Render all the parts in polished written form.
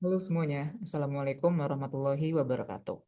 Halo semuanya, Assalamualaikum warahmatullahi wabarakatuh.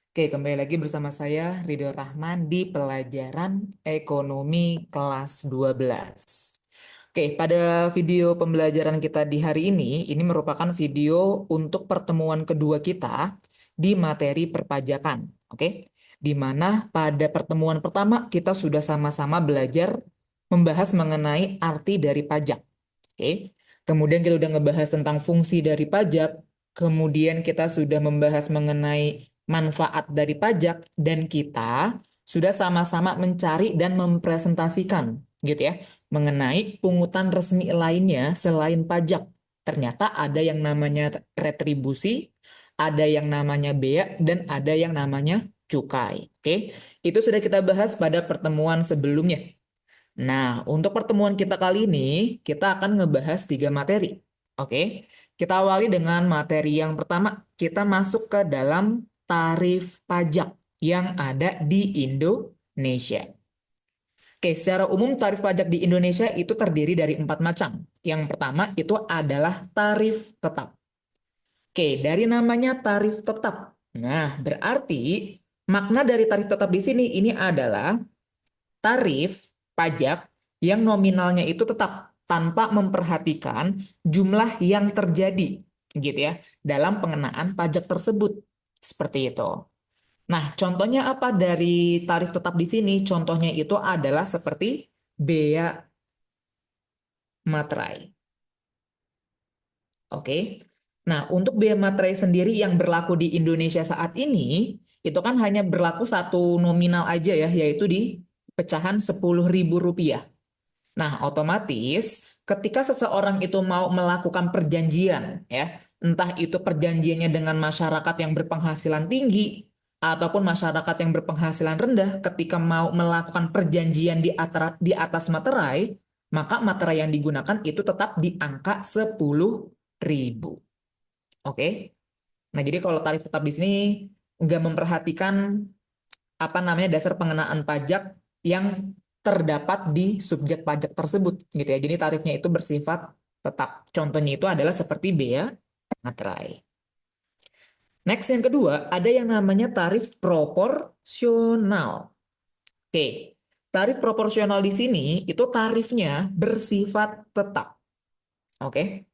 Oke, kembali lagi bersama saya Ridho Rahman di pelajaran Ekonomi kelas 12. Oke, pada video pembelajaran kita di hari ini merupakan video untuk pertemuan kedua kita di materi perpajakan. Oke, di mana pada pertemuan pertama kita sudah sama-sama belajar membahas mengenai arti dari pajak. Oke. Kemudian kita udah ngebahas tentang fungsi dari pajak, kemudian kita sudah membahas mengenai manfaat dari pajak, dan kita sudah sama-sama mencari dan mempresentasikan gitu ya, mengenai pungutan resmi lainnya selain pajak. Ternyata ada yang namanya retribusi, ada yang namanya bea, dan ada yang namanya cukai. Oke, itu sudah kita bahas pada pertemuan sebelumnya. Nah, untuk pertemuan kita kali ini, kita akan ngebahas tiga materi. Oke, kita awali dengan materi yang pertama. Kita masuk ke dalam tarif pajak yang ada di Indonesia. Oke, secara umum tarif pajak di Indonesia itu terdiri dari empat macam. Yang pertama itu adalah tarif tetap. Oke, dari namanya tarif tetap. Nah, berarti makna dari tarif tetap di sini ini adalah tarif pajak yang nominalnya itu tetap tanpa memperhatikan jumlah yang terjadi gitu ya dalam pengenaan pajak tersebut. Seperti itu. Nah, contohnya apa dari tarif tetap di sini? Contohnya itu adalah seperti bea materai. Oke. Nah, untuk bea materai sendiri yang berlaku di Indonesia saat ini itu kan hanya berlaku satu nominal aja ya, yaitu di pecahan Rp10.000. Nah, otomatis ketika seseorang itu mau melakukan perjanjian, ya, entah itu perjanjiannya dengan masyarakat yang berpenghasilan tinggi ataupun masyarakat yang berpenghasilan rendah, ketika mau melakukan perjanjian di atas materai, maka materai yang digunakan itu tetap di angka 10.000. Oke. Nah, jadi kalau tarif tetap di sini nggak memperhatikan apa namanya dasar pengenaan pajak yang terdapat di subjek pajak tersebut gitu ya. Jadi tarifnya itu bersifat tetap. Contohnya itu adalah seperti bea materai. Next yang kedua, ada yang namanya tarif proporsional. Oke. Tarif proporsional di sini itu tarifnya bersifat tetap. Oke.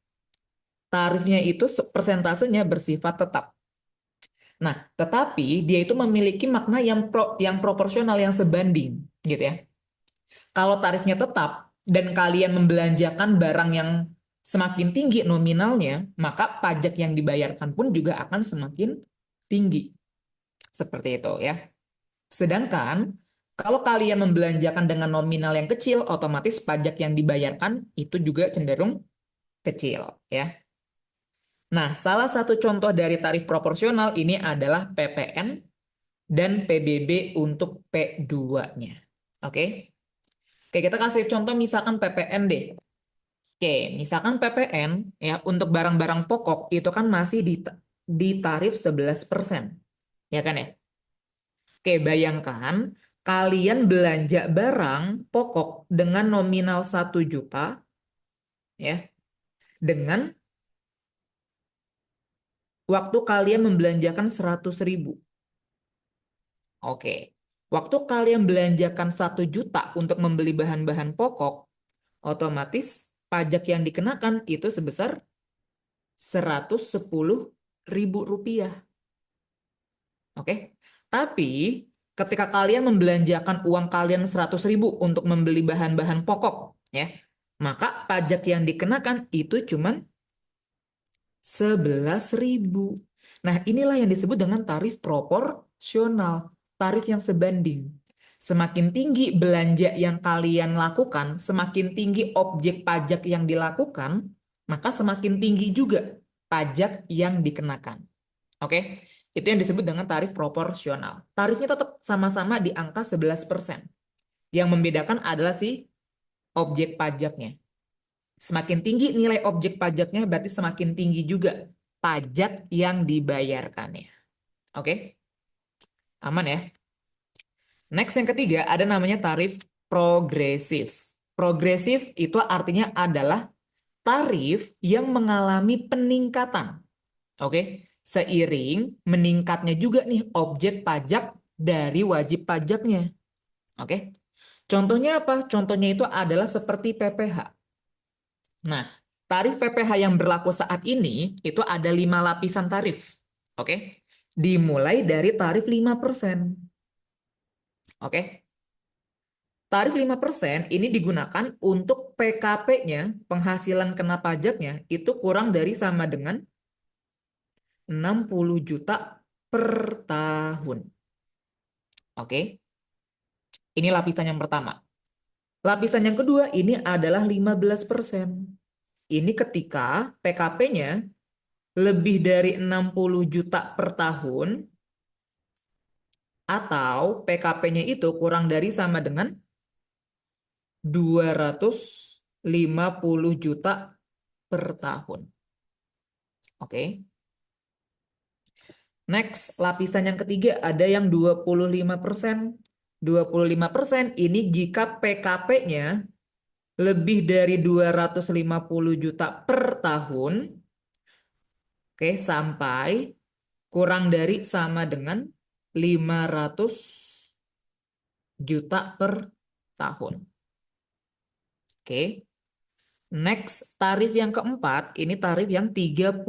Tarifnya itu persentasenya bersifat tetap. Nah, tetapi dia itu memiliki makna yang proporsional, yang sebanding gitu ya. Kalau tarifnya tetap dan kalian membelanjakan barang yang semakin tinggi nominalnya, maka pajak yang dibayarkan pun juga akan semakin tinggi. Seperti itu ya. Sedangkan kalau kalian membelanjakan dengan nominal yang kecil, otomatis pajak yang dibayarkan itu juga cenderung kecil ya. Nah, salah satu contoh dari tarif proporsional ini adalah PPN dan PBB untuk P2-nya. Oke. Oke, kita kasih contoh misalkan PPN deh. Oke, misalkan PPN ya untuk barang-barang pokok itu kan masih di tarif 11%. Ya kan ya? Oke, bayangkan kalian belanja barang pokok dengan nominal 1 juta ya, dengan waktu kalian membelanjakan 100.000. Oke. Waktu kalian belanjakan 1 juta untuk membeli bahan-bahan pokok, otomatis pajak yang dikenakan itu sebesar Rp110.000. Oke. Tapi ketika kalian membelanjakan uang kalian 100.000 untuk membeli bahan-bahan pokok, ya, maka pajak yang dikenakan itu cuma 11.000. Nah, inilah yang disebut dengan tarif proporsional, tarif yang sebanding. Semakin tinggi belanja yang kalian lakukan, semakin tinggi objek pajak yang dilakukan, maka semakin tinggi juga pajak yang dikenakan. Oke, itu yang disebut dengan tarif proporsional. Tarifnya tetap sama-sama di angka 11%. Yang membedakan adalah si objek pajaknya. Semakin tinggi nilai objek pajaknya, berarti semakin tinggi juga pajak yang dibayarkannya. Oke, aman ya. Next yang ketiga ada namanya tarif progresif. Progresif itu artinya adalah tarif yang mengalami peningkatan. Oke, seiring meningkatnya juga nih objek pajak dari wajib pajaknya. Oke, contohnya apa? Contohnya itu adalah seperti PPh. Nah, tarif PPh yang berlaku saat ini itu ada 5 lapisan tarif. Oke, dimulai dari tarif 5%. Oke, tarif 5% ini digunakan untuk PKP-nya, penghasilan kena pajaknya, itu kurang dari sama dengan 60 juta per tahun. Oke, ini lapisan yang pertama. Lapisan yang kedua ini adalah 15%. Ini ketika PKP-nya lebih dari 60 juta per tahun atau PKP-nya itu kurang dari sama dengan 250 juta per tahun. Oke. Next, lapisan yang ketiga ada yang 25%. 25% ini jika PKP-nya lebih dari 250 juta per tahun, oke, sampai kurang dari sama dengan 500 juta per tahun. Oke. Next, tarif yang keempat, ini tarif yang 30%.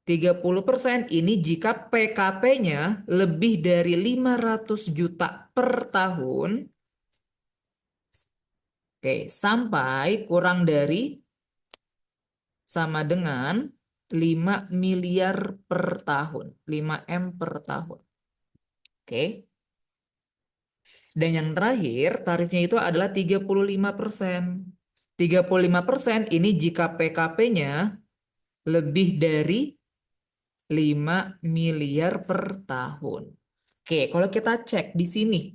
30% ini jika PKP-nya lebih dari 500 juta per tahun, oke, sampai kurang dari sama dengan 5 miliar per tahun, 5 M per tahun. Oke. Dan yang terakhir, tarifnya itu adalah 35%. 35% ini jika PKP-nya lebih dari 5 miliar per tahun. Oke, kalau kita cek di sini,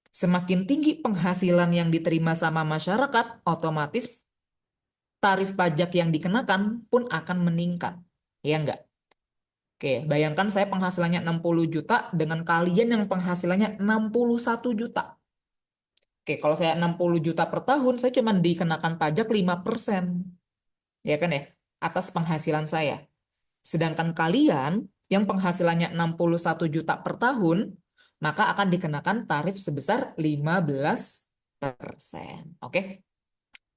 semakin tinggi penghasilan yang diterima sama masyarakat, otomatis tarif pajak yang dikenakan pun akan meningkat. Ya enggak? Oke, bayangkan saya penghasilannya 60 juta dengan kalian yang penghasilannya 61 juta. Oke, kalau saya 60 juta per tahun, saya cuma dikenakan pajak 5%. Ya kan ya? Atas penghasilan saya. Sedangkan kalian yang penghasilannya 61 juta per tahun, maka akan dikenakan tarif sebesar 15%. Oke?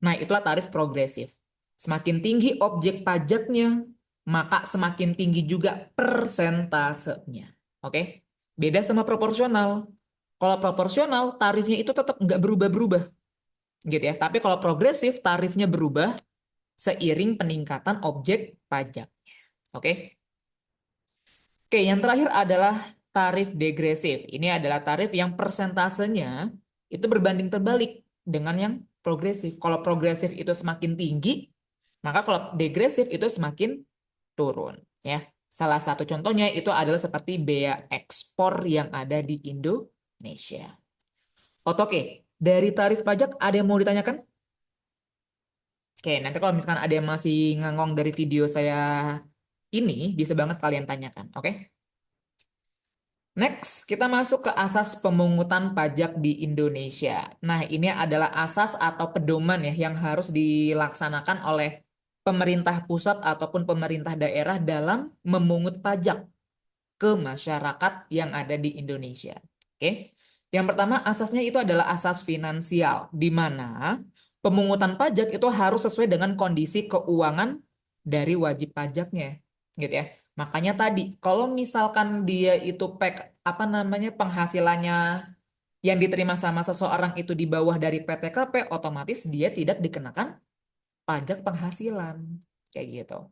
Nah, itulah tarif progresif. Semakin tinggi objek pajaknya, maka semakin tinggi juga persentasenya. Oke? Beda sama proporsional. Kalau proporsional, tarifnya itu tetap nggak berubah-berubah. Gitu ya. Tapi kalau progresif, tarifnya berubah seiring peningkatan objek pajak. Oke? Oke, yang terakhir adalah tarif degresif. Ini adalah tarif yang persentasenya itu berbanding terbalik dengan yang progresif. Kalau progresif itu semakin tinggi, maka kalau degresif itu semakin turun. Ya, salah satu contohnya itu adalah seperti bea ekspor yang ada di Indonesia. Oke, dari tarif pajak ada yang mau ditanyakan? Oke, nanti kalau misalkan ada yang masih ngangong dari video saya ini, bisa banget kalian tanyakan. Oke? Next, kita masuk ke asas pemungutan pajak di Indonesia. Nah, ini adalah asas atau pedoman ya yang harus dilaksanakan oleh pemerintah pusat ataupun pemerintah daerah dalam memungut pajak ke masyarakat yang ada di Indonesia. Oke. Yang pertama, asasnya itu adalah asas finansial, di mana pemungutan pajak itu harus sesuai dengan kondisi keuangan dari wajib pajaknya, gitu ya. Makanya tadi, kalau misalkan dia itu apa namanya penghasilannya yang diterima sama seseorang itu di bawah dari PTKP, otomatis dia tidak dikenakan pajak penghasilan, kayak gitu.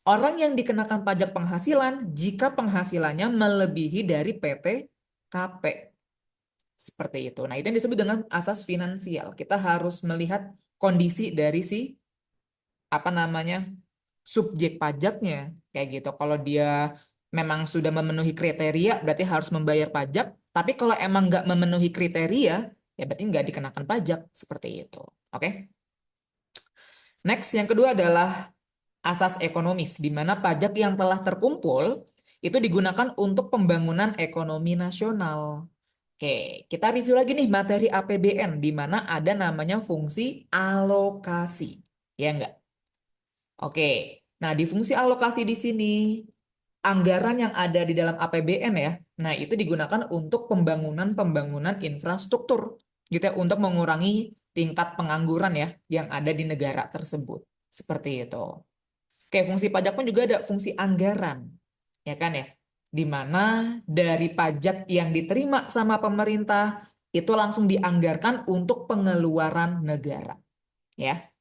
Orang yang dikenakan pajak penghasilan jika penghasilannya melebihi dari PTKP. Seperti itu. Nah, itu yang disebut dengan asas finansial. Kita harus melihat kondisi dari si apa namanya subjek pajaknya kayak gitu. Kalau dia memang sudah memenuhi kriteria, berarti harus membayar pajak. Tapi kalau emang nggak memenuhi kriteria, ya berarti nggak dikenakan pajak seperti itu. Oke? Next, yang kedua adalah asas ekonomis, di mana pajak yang telah terkumpul itu digunakan untuk pembangunan ekonomi nasional. Oke, kita review lagi nih materi APBN, di mana ada namanya fungsi alokasi. Ya enggak? Oke, Nah, di fungsi alokasi di sini, anggaran yang ada di dalam APBN ya, nah itu digunakan untuk pembangunan infrastruktur, gitu ya, untuk mengurangi tingkat pengangguran ya yang ada di negara tersebut. Seperti itu. Oke, fungsi pajak pun juga ada fungsi anggaran, ya kan ya, di mana dari pajak yang diterima sama pemerintah itu langsung dianggarkan untuk pengeluaran negara, ya.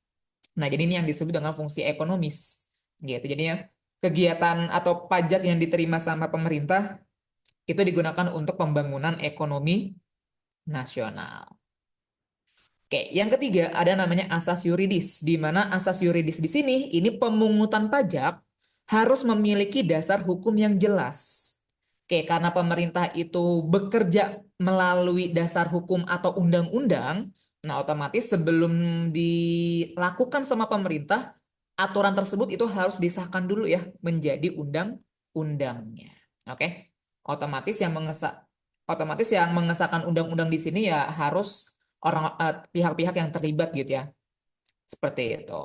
Nah, jadi ini yang disebut dengan fungsi ekonomis. Gitu. Jadinya kegiatan atau pajak yang diterima sama pemerintah itu digunakan untuk pembangunan ekonomi nasional. Oke, yang ketiga ada namanya asas yuridis, di mana asas yuridis di sini ini pemungutan pajak harus memiliki dasar hukum yang jelas. Oke, karena pemerintah itu bekerja melalui dasar hukum atau undang-undang, nah otomatis sebelum dilakukan sama pemerintah, aturan tersebut itu harus disahkan dulu ya menjadi undang-undangnya. Oke, otomatis yang mengesahkan undang-undang di sini ya harus pihak-pihak yang terlibat gitu ya. Seperti itu.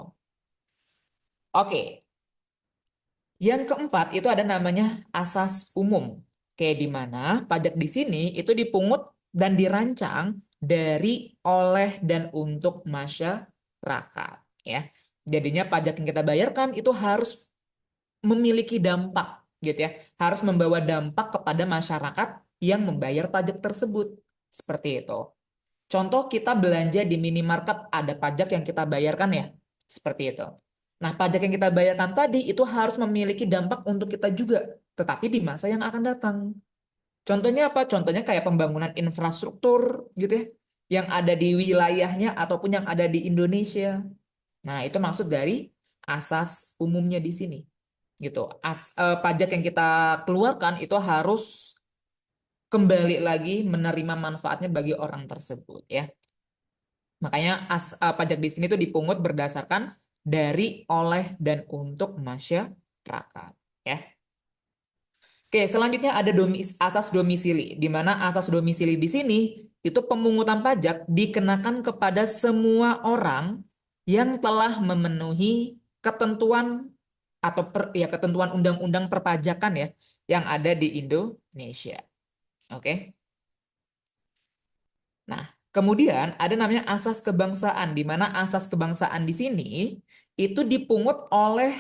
Oke, yang keempat itu ada namanya asas umum. Kayak di mana pajak di sini itu dipungut dan dirancang dari, oleh, dan untuk masyarakat. Ya, jadinya pajak yang kita bayarkan itu harus memiliki dampak gitu ya. Harus membawa dampak kepada masyarakat yang membayar pajak tersebut. Seperti itu. Contoh kita belanja di minimarket ada pajak yang kita bayarkan ya. Seperti itu. Nah, pajak yang kita bayarkan tadi itu harus memiliki dampak untuk kita juga, tetapi di masa yang akan datang. Contohnya apa? Contohnya kayak pembangunan infrastruktur gitu ya, yang ada di wilayahnya ataupun yang ada di Indonesia. Nah, itu maksud dari asas umumnya di sini. Gitu. Pajak yang kita keluarkan itu harus kembali lagi menerima manfaatnya bagi orang tersebut ya. Makanya pajak di sini tuh dipungut berdasarkan dari, oleh, dan untuk masyarakat. Ya. Oke, selanjutnya ada asas domisili, di mana asas domisili di sini itu pemungutan pajak dikenakan kepada semua orang yang telah memenuhi ketentuan atau ketentuan undang-undang perpajakan ya yang ada di Indonesia. Oke. Nah, kemudian ada namanya asas kebangsaan, di mana asas kebangsaan di sini itu dipungut oleh,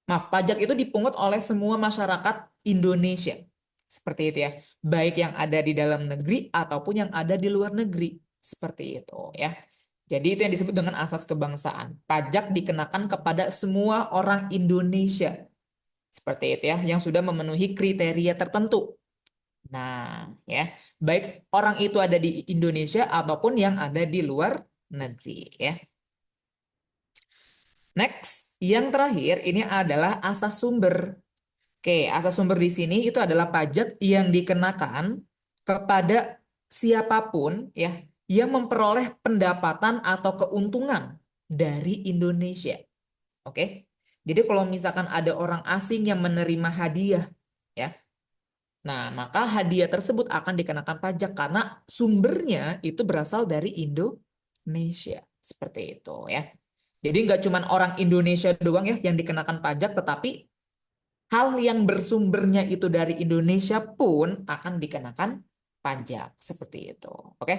maaf, pajak itu dipungut oleh semua masyarakat Indonesia. Seperti itu ya. Baik yang ada di dalam negeri ataupun yang ada di luar negeri. Seperti itu ya. Jadi itu yang disebut dengan asas kebangsaan. Pajak dikenakan kepada semua orang Indonesia. Seperti itu ya, yang sudah memenuhi kriteria tertentu. Nah, ya, baik orang itu ada di Indonesia ataupun yang ada di luar negeri, ya. Next, yang terakhir ini adalah asas sumber. Oke, asas sumber di sini itu adalah pajak yang dikenakan kepada siapapun ya yang memperoleh pendapatan atau keuntungan dari Indonesia. Oke. Jadi kalau misalkan ada orang asing yang menerima hadiah ya, nah, maka hadiah tersebut akan dikenakan pajak karena sumbernya itu berasal dari Indonesia. Seperti itu ya. Jadi nggak cuma orang Indonesia doang ya yang dikenakan pajak, tetapi hal yang bersumbernya itu dari Indonesia pun akan dikenakan pajak. Seperti itu. Oke.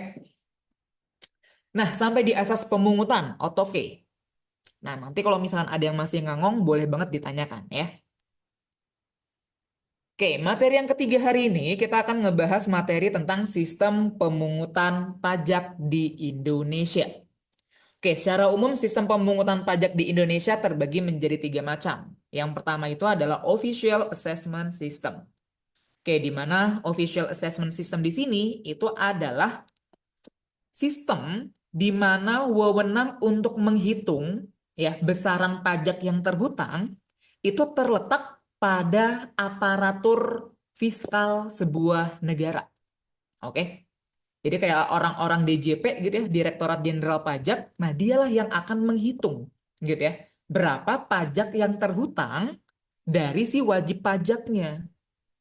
Nah, sampai di asas pemungutan, oke. Nah, nanti kalau misalkan ada yang masih ngangong, boleh banget ditanyakan ya. Oke, materi yang ketiga hari ini kita akan ngebahas materi tentang sistem pemungutan pajak di Indonesia. Oke, secara umum sistem pemungutan pajak di Indonesia terbagi menjadi 3 macam. Yang pertama itu adalah Official Assessment System. Oke, di mana Official Assessment System di sini itu adalah sistem di mana wewenang untuk menghitung ya besaran pajak yang terhutang itu terletak pada aparatur fiskal sebuah negara. Oke. Jadi kayak orang-orang DJP gitu ya, Direktorat Jenderal Pajak, nah dialah yang akan menghitung gitu ya, berapa pajak yang terhutang dari si wajib pajaknya.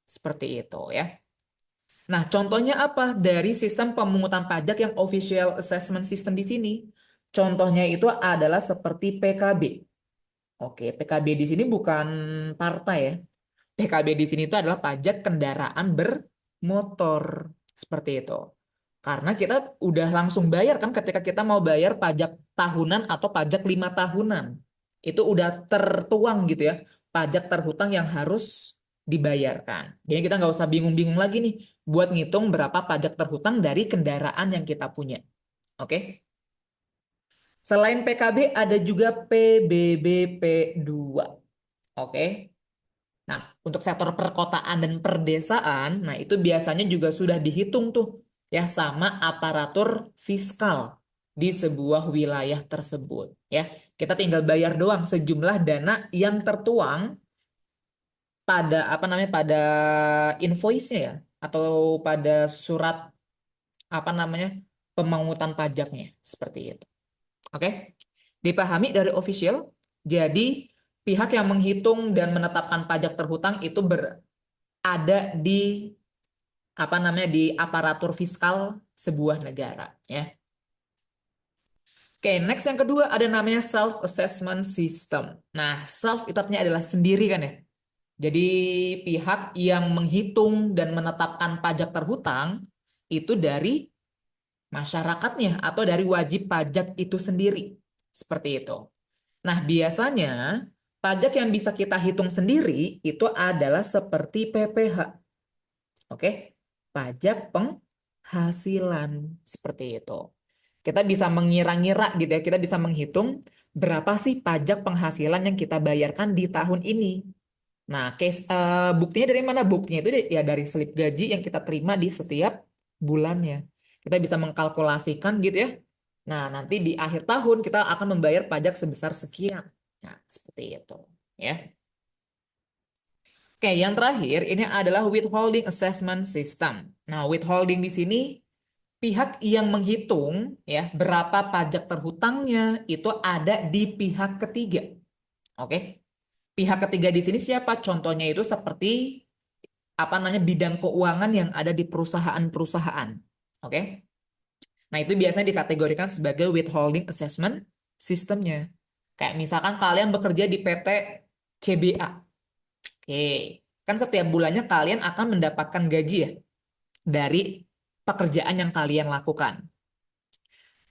Seperti itu ya. Nah, contohnya apa dari sistem pemungutan pajak yang Official Assessment System di sini? Contohnya itu adalah seperti PKB. Oke, PKB di sini bukan partai ya. PKB di sini itu adalah pajak kendaraan bermotor. Seperti itu. Karena kita udah langsung bayar kan ketika kita mau bayar pajak tahunan atau pajak 5 tahunan. Itu udah tertuang gitu ya. Pajak terhutang yang harus dibayarkan. Jadi kita nggak usah bingung-bingung lagi nih buat ngitung berapa pajak terhutang dari kendaraan yang kita punya. Oke? Selain PKB ada juga PBBP2. Oke? Nah, untuk sektor perkotaan dan perdesaan, nah itu biasanya juga sudah dihitung tuh ya sama aparatur fiskal di sebuah wilayah tersebut ya. Kita tinggal bayar doang sejumlah dana yang tertuang pada apa namanya pada invoice-nya ya atau pada surat apa namanya pemungutan pajaknya seperti itu. Oke? Dipahami dari official. Jadi pihak yang menghitung dan menetapkan pajak terhutang itu ada di apa namanya di aparatur fiskal sebuah negara ya. Oke, next yang kedua ada namanya self assessment system. Nah, self itu artinya adalah sendiri kan ya. Jadi pihak yang menghitung dan menetapkan pajak terhutang itu dari masyarakatnya atau dari wajib pajak itu sendiri. Seperti itu. Nah, biasanya pajak yang bisa kita hitung sendiri itu adalah seperti PPh. Oke, pajak penghasilan seperti itu. Kita bisa mengira-ngira gitu ya, kita bisa menghitung berapa sih pajak penghasilan yang kita bayarkan di tahun ini. Nah, buktinya dari mana? Buktinya itu ya dari slip gaji yang kita terima di setiap bulannya. Kita bisa mengkalkulasikan gitu ya. Nah, nanti di akhir tahun kita akan membayar pajak sebesar sekian. Nah, seperti itu ya. Oke, yang terakhir ini adalah withholding assessment system. Nah, withholding di sini pihak yang menghitung ya berapa pajak terhutangnya itu ada di pihak ketiga. Oke. Pihak ketiga di sini siapa? Contohnya itu seperti apa namanya bidang keuangan yang ada di perusahaan-perusahaan. Oke. Nah, itu biasanya dikategorikan sebagai withholding assessment sistemnya. Kayak misalkan kalian bekerja di PT CBA. Oke. Kan setiap bulannya kalian akan mendapatkan gaji ya dari pekerjaan yang kalian lakukan.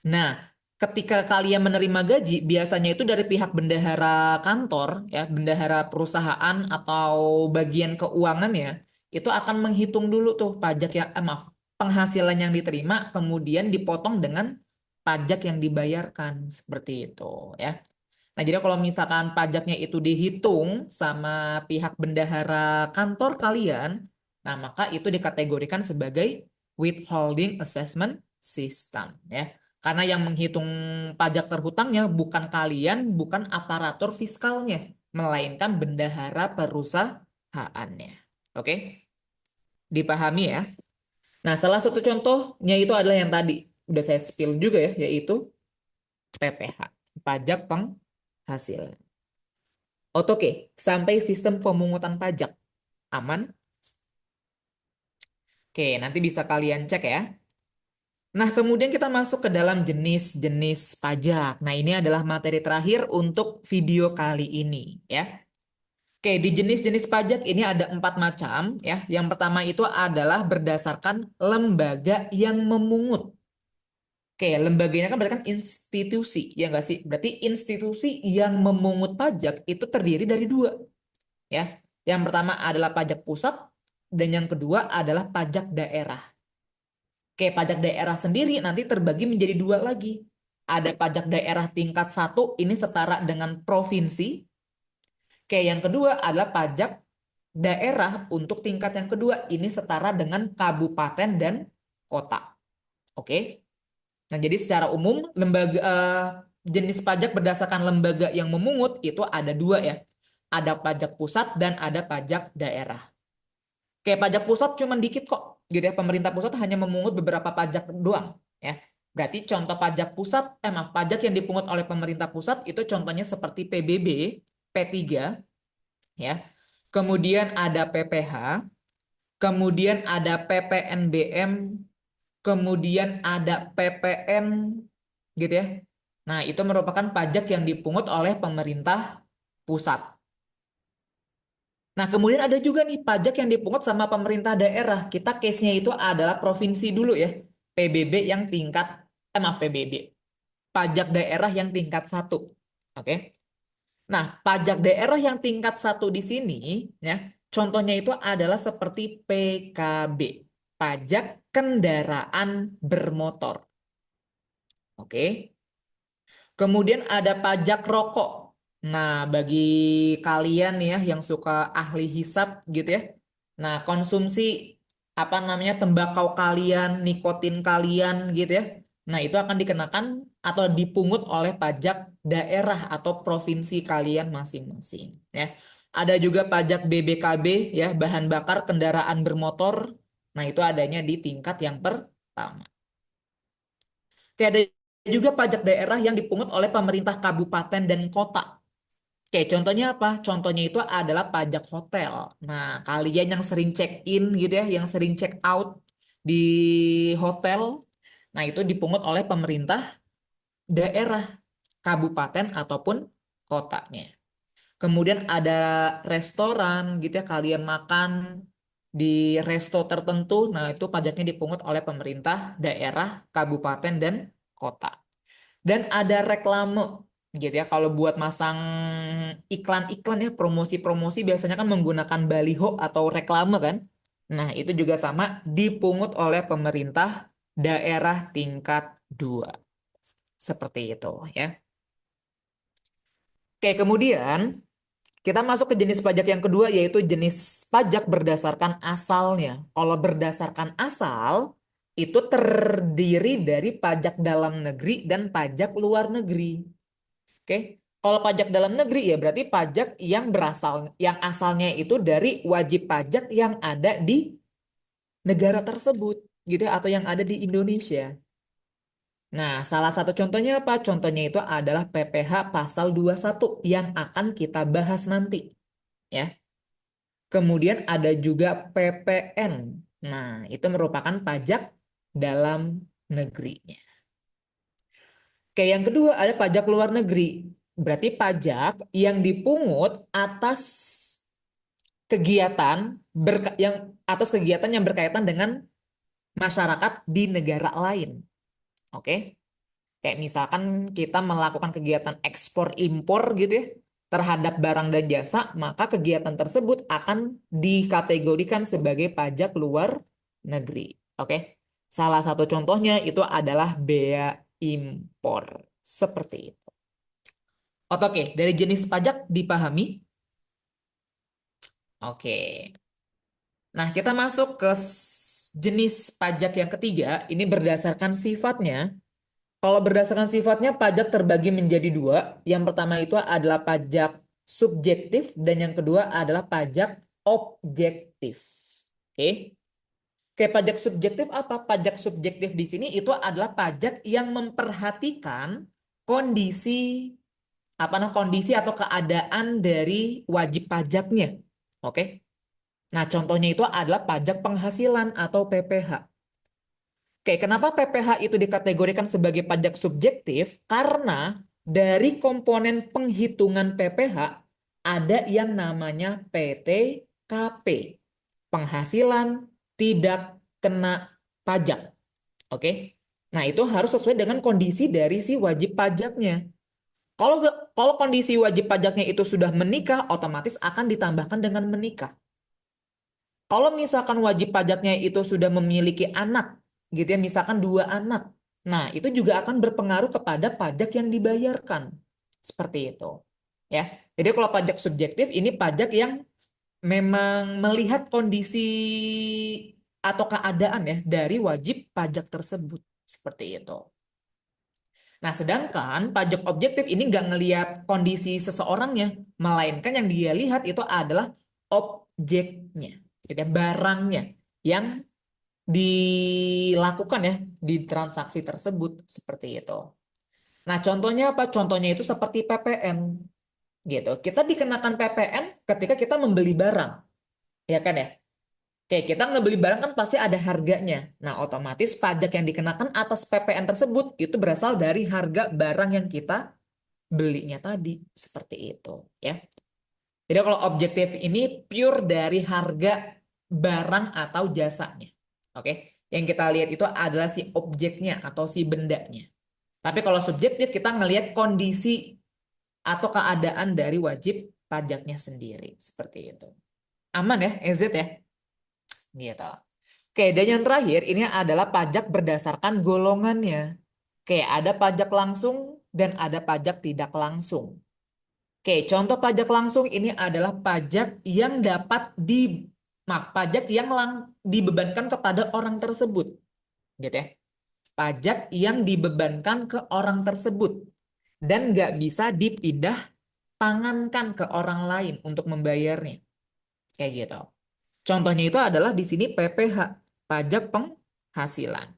Nah, ketika kalian menerima gaji, biasanya itu dari pihak bendahara kantor, ya, bendahara perusahaan atau bagian keuangannya, itu akan menghitung dulu tuh pajak yang, maaf, penghasilan yang diterima, kemudian dipotong dengan pajak yang dibayarkan, seperti itu, ya. Nah, jadi kalau misalkan pajaknya itu dihitung sama pihak bendahara kantor kalian, nah maka itu dikategorikan sebagai withholding assessment system, ya. Karena yang menghitung pajak terhutangnya bukan kalian, bukan aparatur fiskalnya, melainkan bendahara perusahaannya. Oke, dipahami ya. Nah, salah satu contohnya itu adalah yang tadi udah saya spill juga ya, yaitu PPh, pajak penghasilan. Oke, sampai sistem pemungutan pajak. Aman? Oke, nanti bisa kalian cek ya. Nah, kemudian kita masuk ke dalam jenis-jenis pajak. Nah, ini adalah materi terakhir untuk video kali ini ya. Oke, di jenis-jenis pajak ini ada 4 macam ya. Yang pertama itu adalah berdasarkan lembaga yang memungut. Oke, lembaganya kan berarti kan institusi, ya nggak sih? Berarti institusi yang memungut pajak itu terdiri dari dua. Ya. Yang pertama adalah pajak pusat dan yang kedua adalah pajak daerah. Oke, pajak daerah sendiri nanti terbagi menjadi dua lagi. Ada pajak daerah tingkat 1 ini setara dengan provinsi. Oke, yang kedua adalah pajak daerah untuk tingkat yang kedua ini setara dengan kabupaten dan kota. Oke. Nah, jadi secara umum jenis pajak berdasarkan lembaga yang memungut itu ada dua ya. Ada pajak pusat dan ada pajak daerah. Kayak pajak pusat cuma dikit kok, gitu ya. Pemerintah pusat hanya memungut beberapa pajak doang, ya. Berarti contoh pajak pusat, maaf, pajak yang dipungut oleh pemerintah pusat itu contohnya seperti PBB, P3, ya. Kemudian ada PPh, kemudian ada PPNBM, kemudian ada PPN, gitu ya. Nah, itu merupakan pajak yang dipungut oleh pemerintah pusat. Nah, kemudian ada juga nih pajak yang dipungut sama pemerintah daerah. Kita case-nya itu adalah provinsi dulu ya. PBB yang tingkat, maaf PBB. Pajak daerah yang tingkat 1. Oke. Nah, pajak daerah yang tingkat 1 di sini, ya, contohnya itu adalah seperti PKB. Pajak kendaraan bermotor. Oke. Kemudian ada pajak rokok. Nah, bagi kalian ya yang suka ahli hisap gitu ya. Nah, konsumsi apa namanya tembakau kalian, nikotin kalian gitu ya. Nah, itu akan dikenakan atau dipungut oleh pajak daerah atau provinsi kalian masing-masing ya. Ada juga pajak BBKB ya, bahan bakar kendaraan bermotor. Nah, itu adanya di tingkat yang pertama. Oke, ada juga pajak daerah yang dipungut oleh pemerintah kabupaten dan kota. Oke, contohnya apa? Contohnya itu adalah pajak hotel. Nah, kalian yang sering check in gitu ya, yang sering check out di hotel, nah itu dipungut oleh pemerintah daerah, kabupaten ataupun kotanya. Kemudian ada restoran gitu ya, kalian makan di resto tertentu, nah itu pajaknya dipungut oleh pemerintah daerah, kabupaten dan kota. Dan ada reklame gitu ya. Kalau buat masang iklan-iklan ya, promosi-promosi biasanya kan menggunakan baliho atau reklame kan. Nah, itu juga sama dipungut oleh pemerintah daerah tingkat 2. Seperti itu ya. Oke, kemudian kita masuk ke jenis pajak yang kedua yaitu jenis pajak berdasarkan asalnya. Kalau berdasarkan asal itu terdiri dari pajak dalam negeri dan pajak luar negeri. Oke. Kalau pajak dalam negeri ya berarti pajak yang berasal yang asalnya itu dari wajib pajak yang ada di negara tersebut gitu ya, atau yang ada di Indonesia. Nah, salah satu contohnya apa? Contohnya itu adalah PPh pasal 21 yang akan kita bahas nanti ya. Kemudian ada juga PPN. Nah, itu merupakan pajak dalam negerinya. Oke, yang kedua ada pajak luar negeri. Berarti pajak yang dipungut atas kegiatan yang berkaitan dengan masyarakat di negara lain. Oke. Kayak misalkan kita melakukan kegiatan ekspor impor gitu ya terhadap barang dan jasa, maka kegiatan tersebut akan dikategorikan sebagai pajak luar negeri. Oke. Salah satu contohnya itu adalah bea impor. Seperti itu. Oke, dari jenis pajak dipahami? Oke. Nah, kita masuk ke jenis pajak yang ketiga. Ini berdasarkan sifatnya. Kalau berdasarkan sifatnya, pajak terbagi menjadi dua. Yang pertama itu adalah pajak subjektif dan yang kedua adalah pajak objektif. Oke. Oke, pajak subjektif apa? Pajak subjektif di sini itu adalah pajak yang memperhatikan kondisi kondisi atau keadaan dari wajib pajaknya. Oke. Nah, contohnya itu adalah pajak penghasilan atau PPh. Oke, kenapa PPh itu dikategorikan sebagai pajak subjektif? Karena dari komponen penghitungan PPh ada yang namanya PTKP. Penghasilan tidak kena pajak. Oke. Nah, itu harus sesuai dengan kondisi dari si wajib pajaknya. Kalau kalau kondisi wajib pajaknya itu sudah menikah, otomatis akan ditambahkan dengan menikah. Kalau misalkan wajib pajaknya itu sudah memiliki anak, gitu ya, misalkan 2 anak, nah itu juga akan berpengaruh kepada pajak yang dibayarkan. Seperti itu. Ya. Jadi kalau pajak subjektif ini pajak yang memang melihat kondisi atau keadaan ya dari wajib pajak tersebut. Seperti itu. Nah, sedangkan pajak objektif ini nggak ngelihat kondisi seseorangnya, melainkan yang dia lihat itu adalah objeknya, gitu ya, barangnya yang dilakukan ya di transaksi tersebut seperti itu. Nah, contohnya apa? Contohnya itu seperti PPN, gitu. Kita dikenakan PPN ketika kita membeli barang, ya kan ya? Oke, kita ngebeli barang kan pasti ada harganya. Nah, otomatis pajak yang dikenakan atas PPN tersebut itu berasal dari harga barang yang kita belinya tadi seperti itu ya. Jadi kalau objektif ini pure dari harga barang atau jasanya. Oke. Yang kita lihat itu adalah si objeknya atau si bendanya. Tapi kalau subjektif kita ngelihat kondisi atau keadaan dari wajib pajaknya sendiri seperti itu. Aman ya, EZ ya? Gitu. Oke, dan yang terakhir ini adalah pajak berdasarkan golongannya. Oke, ada pajak langsung dan ada pajak tidak langsung. Oke, contoh pajak langsung ini adalah pajak yang dapat pajak yang dibebankan kepada orang tersebut, gitu ya. Pajak yang dibebankan ke orang tersebut dan nggak bisa dipindah tangankan ke orang lain untuk membayarnya, kayak gitu. Contohnya itu adalah di sini PPH, pajak penghasilan,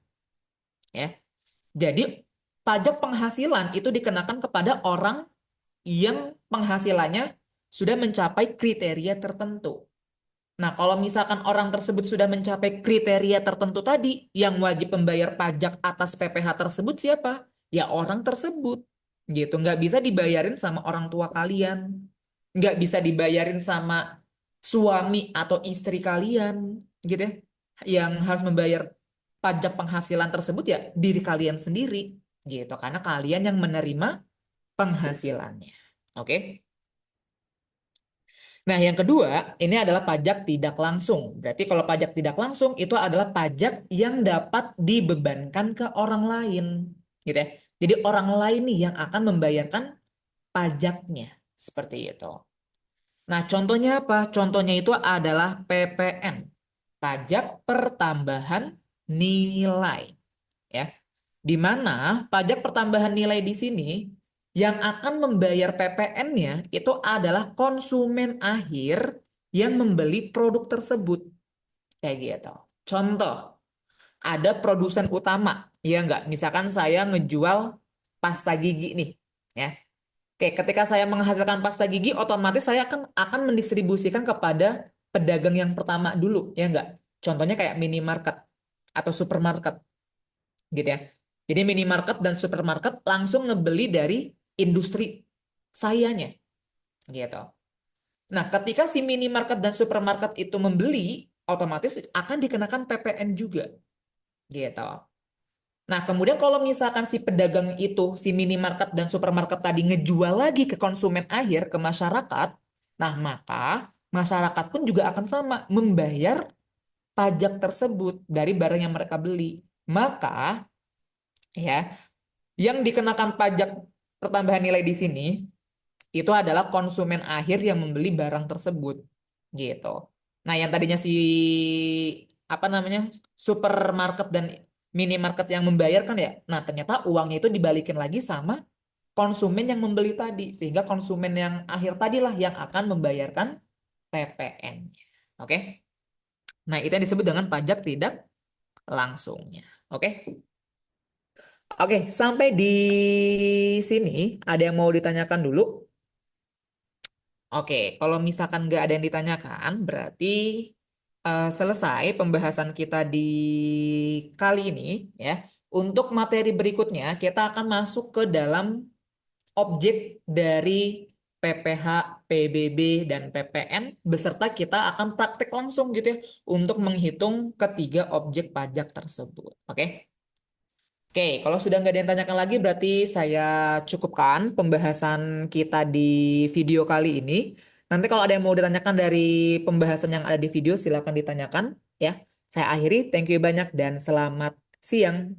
ya. Jadi pajak penghasilan itu dikenakan kepada orang yang penghasilannya sudah mencapai kriteria tertentu. Nah, kalau misalkan orang tersebut sudah mencapai kriteria tertentu tadi, yang wajib membayar pajak atas PPH tersebut siapa? Ya orang tersebut. Gitu. Nggak bisa dibayarin sama orang tua kalian. Nggak bisa dibayarin sama suami atau istri kalian. Gitu ya. Yang harus membayar pajak penghasilan tersebut ya diri kalian sendiri. Gitu. Karena kalian yang menerima penghasilannya. Oke. Nah, yang kedua, ini adalah pajak tidak langsung. Berarti kalau pajak tidak langsung itu adalah pajak yang dapat dibebankan ke orang lain, gitu ya. Jadi orang lain nih yang akan membayarkan pajaknya, seperti itu. Nah, contohnya apa? Contohnya itu adalah PPN, pajak pertambahan nilai, ya. Di mana pajak pertambahan nilai di sini yang akan membayar PPN-nya itu adalah konsumen akhir yang membeli produk tersebut. Kayak gitu. Contoh, ada produsen utama, ya enggak? Misalkan saya ngejual pasta gigi nih, ya. Oke, ketika saya menghasilkan pasta gigi, otomatis saya akan mendistribusikan kepada pedagang yang pertama dulu, ya enggak? Contohnya kayak minimarket atau supermarket, gitu ya. Jadi minimarket dan supermarket langsung ngebeli dari industri sayanya, gitu. Nah, ketika si minimarket dan supermarket itu membeli, otomatis akan dikenakan PPN juga, gitu. Nah, kemudian kalau misalkan si pedagang itu, si minimarket dan supermarket tadi ngejual lagi ke konsumen akhir, ke masyarakat, nah maka masyarakat pun juga akan sama membayar pajak tersebut dari barang yang mereka beli. Maka ya, yang dikenakan pajak pertambahan nilai di sini itu adalah konsumen akhir yang membeli barang tersebut, gitu. Nah, yang tadinya si apa namanya supermarket dan minimarket yang membayarkan ya, nah ternyata uangnya itu dibalikin lagi sama konsumen yang membeli tadi, sehingga konsumen yang akhir tadilah yang akan membayarkan PPN. Oke? Nah, itu yang disebut dengan pajak tidak langsungnya. Oke? Oke, sampai di sini ada yang mau ditanyakan dulu? Oke, kalau misalkan nggak ada yang ditanyakan, berarti selesai pembahasan kita di kali ini ya. Untuk materi berikutnya, kita akan masuk ke dalam objek dari PPH, PBB, dan PPN, beserta kita akan praktek langsung gitu ya, untuk menghitung ketiga objek pajak tersebut. Oke? Oke, kalau sudah nggak ada yang tanyakan lagi, berarti saya cukupkan pembahasan kita di video kali ini. Nanti kalau ada yang mau ditanyakan dari pembahasan yang ada di video, silakan ditanyakan ya. Saya akhiri, thank you banyak dan selamat siang.